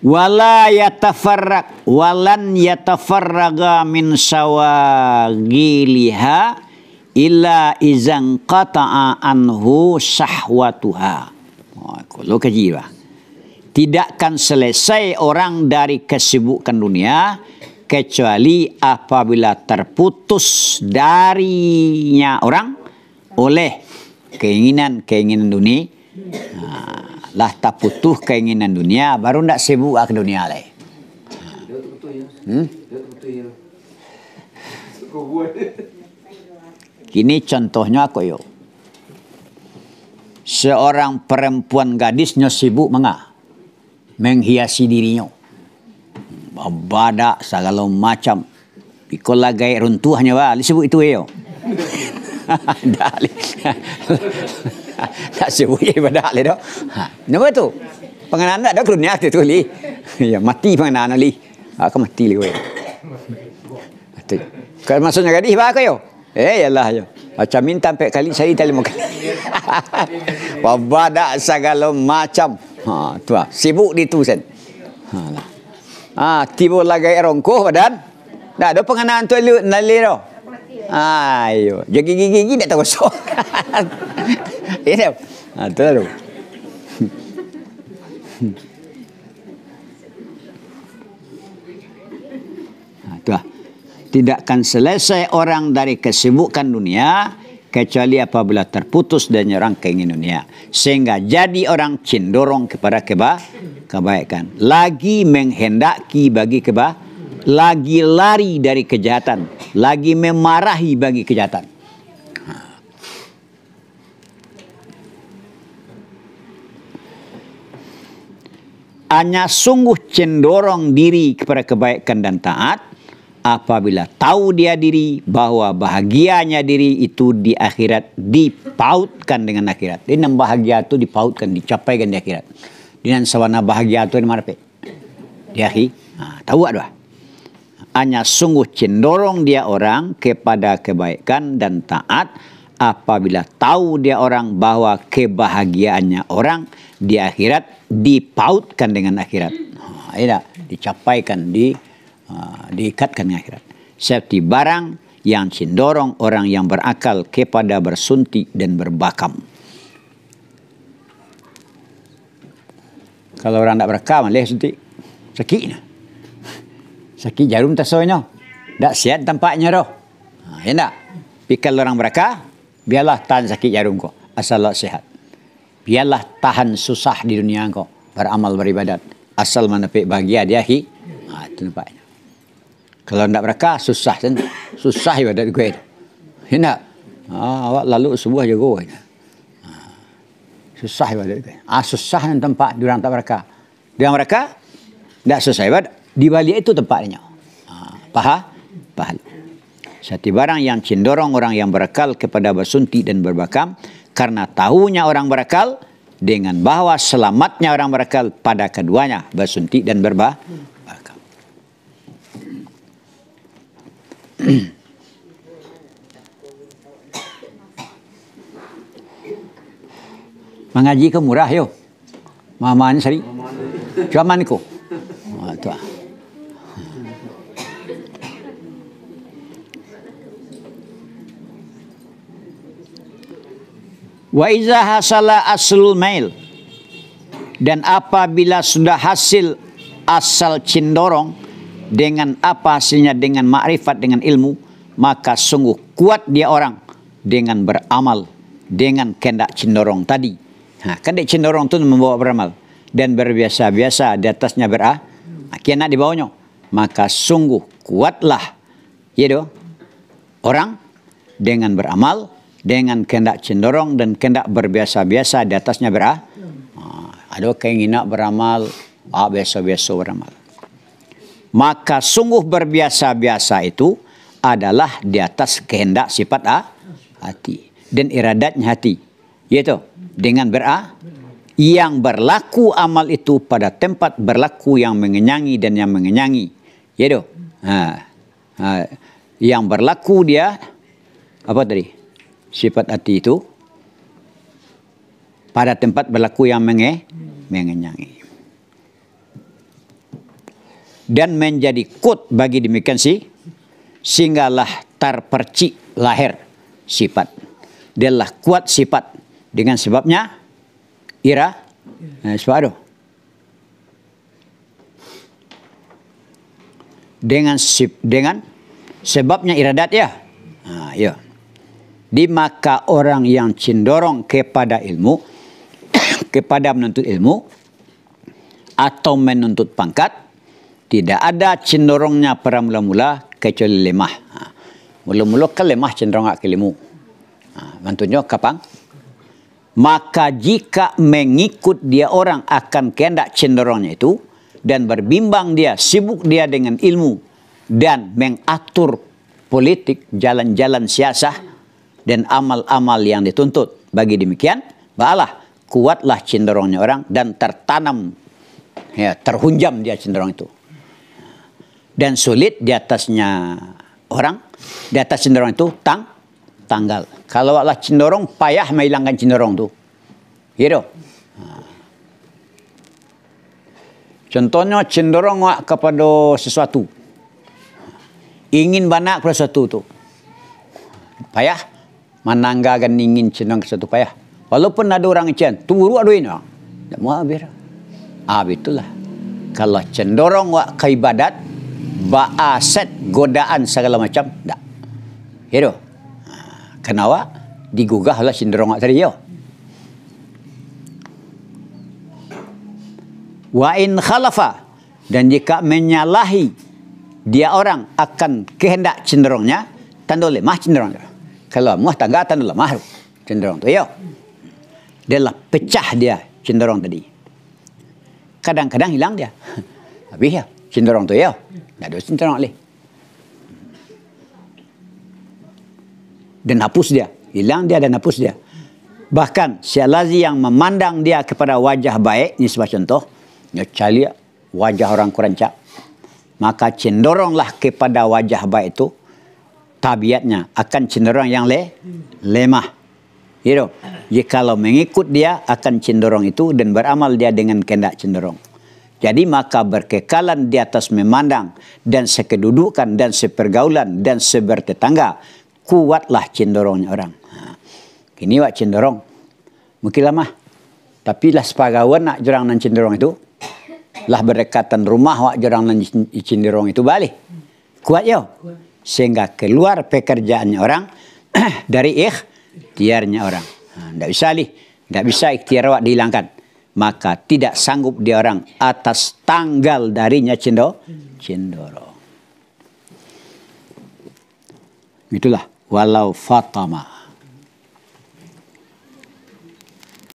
walan yatafarraga min sawagiliha illa izan qata'a anhu sahwatuha. Kalau kajiwa, tidakkan selesai orang dari kesibukan dunia kecuali apabila terputus darinya orang oleh keinginan dunia. Lah tak putus keinginan dunia baru ndak sibuk ke dunia lain. Kini contohnya aku yo. Seorang perempuan gadisnya sibuk menghiasi dirinya. Badak segala macam. Pikola gaya runtuhnya sibuk itu yo. Tak sebut ibadah le dah. Nama tu. Pengenalan dak dunia tu li. Ya mati pengenalan li. Aku mati li kowe. Kalau maksudnya gadis ba aku yo. Yalah yo. Macam minta sampai kali saya tali muka. Badak segala macam. Tu ah. Sibuk di tu sen. Tiba lagi rongkoh badan. Dak ada pengenalan tu nali dah. Ayo, jadi gigi tak tahu sok. Ini, tu lalu. Tuah, tidakkan selesai orang dari kesibukan dunia kecuali apabila terputus dari orang keinginan dunia, sehingga jadi orang cenderung kepada kebaikan, lagi menghendaki bagi lagi lari dari kejahatan, lagi memarahi bagi kejahatan. Hanya sungguh cenderung diri kepada kebaikan dan taat apabila tahu dia diri bahwa bahagianya diri itu di akhirat dipautkan dengan akhirat. Ini bahagia itu dipautkan, dicapaikan di akhirat. Dengan sawana bahagia itu di mana pe? Di akhir. Tahu ada? Hanya sungguh cenderung dia orang kepada kebaikan dan taat apabila tahu dia orang bahwa kebahagiaannya orang di akhirat dipautkan dengan akhirat. Dicapaikan, diikatkan dengan akhirat. Seperti barang yang cenderung orang yang berakal kepada bersuntik dan berbakam. Kalau orang tak berakal, malah suntik. Sakit. Sakit jarum tasonya. Tak sihat tampaknya dah. Ya tak? Pikal orang berakal, biarlah tahan sakit jarum kau. Asal Allah sihat. Biarlah tahan susah di dunia kau. Beramal, beribadat. Asal menepik bahagia di akhir. Itu nampaknya. Kalau tak berakal, susah. Susah ibadat gue. Ya tak? Awak lalu subuh jago. Susah ibadat gue. Susah yang tempat diorang tak berakal. Diorang berakal, tak susah ibadat. Di balik itu tempatnya. Pahala. Satu barang yang cenderung orang yang berakal kepada bersuntik dan berbakam karena tahunya orang berakal dengan bahwa selamatnya orang berakal pada keduanya, bersuntik dan berbakam. Mengaji ke murah yo. Mama ni sari. Cuma ni ko. Tu. Wa iza hasala aslul mail, dan apabila sudah hasil asal cenderung dengan apa hasilnya, dengan makrifat, dengan ilmu, maka sungguh kuat dia orang dengan beramal dengan kehendak cenderung tadi. Kehendak cenderung itu membawa beramal dan berbiasa-biasa di atasnya kianat di bawahnya, maka sungguh kuatlah orang dengan beramal dengan kehendak cenderung dan kehendak berbiasa-biasa di atasnya ada keinginan beramal, biasa-biasa beramal. Maka sungguh berbiasa-biasa itu adalah di atas kehendak sifat hati dan iradatnya hati, yaitu dengan yang berlaku amal itu pada tempat berlaku yang mengenyangi dan yang mengenyangi, yaitu yang berlaku dia apa tadi? Sifat hati itu pada tempat berlaku yang mengenyangi. dan menjadi kuat bagi demikian sehinggalah terpercik lahir sifat. Dialah kuat sifat dengan sebabnya sebab itu. Dengan sebabnya iradat ya. Ya. Di maka orang yang cenderung kepada ilmu kepada menuntut ilmu atau menuntut pangkat, tidak ada cenderungnya pada mula-mula kecuali lemah. Mula-mula kan lemah cenderung ke ilmu. Bantunya kapan? Maka jika mengikut dia orang akan kehendak cenderungnya itu dan berbimbang dia, sibuk dia dengan ilmu dan mengatur politik, jalan-jalan siasah dan amal-amal yang dituntut. Bagi demikian, balah kuatlah cenderungnya orang dan tertanam, ya, terhunjam dia cenderung itu. Dan sulit di atasnya orang, di atas cenderung itu tanggal. Kalau Allah cenderung, payah menghilangkan cenderung itu. Gitu. Contohnya cenderung kepada sesuatu. Ingin banyak pada sesuatu itu. Payah. Menanggakan ingin cenderung ke sesuatu payah. Walaupun ada orang yang turu aduin. Tak mau biar. Itulah. Kalau cenderung ke ibadat, ba'aset, godaan segala macam, tak. Gitu. Kenapa? Digugah lah cenderung tadi ya. Wa in khalafa, dan jika menyalahi dia orang akan kehendak cenderungnya, tanda lemah cenderungnya. Kalau muah tangga tanda lemah cenderung tu ya. Dia lah pecah dia cenderung tadi. Kadang-kadang hilang dia. Habis ya cenderung tu ya. Tak ada cenderung lagi. Dan hapus dia. Hilang dia dan hapus dia. Bahkan sialazi yang memandang dia kepada wajah baik, ini sebuah contoh, nyocalia wajah orang kurancak, maka cenderunglah kepada wajah baik itu, tabiatnya akan cenderung yang lemah. Gitu. Jikalau mengikut dia akan cenderung itu dan beramal dia dengan kehendak cenderung. Jadi maka berkekalan di atas memandang dan sekedudukan dan sepergaulan dan sebertetangga, kuatlah cenderungnya orang. Kini wak cenderung mungkin lama, tapi lah sepagawan nak jurang nan cenderung itu, lah berdekatan rumah wak jurang nan cenderung itu balik kuat ya, sehingga keluar pekerjaannya orang dari ikhtiarnya orang. Tidak bisa tidak bisa ikhtiar wak dihilangkan, maka tidak sanggup dia orang atas tanggal darinya cenderung. Itulah walau fatama.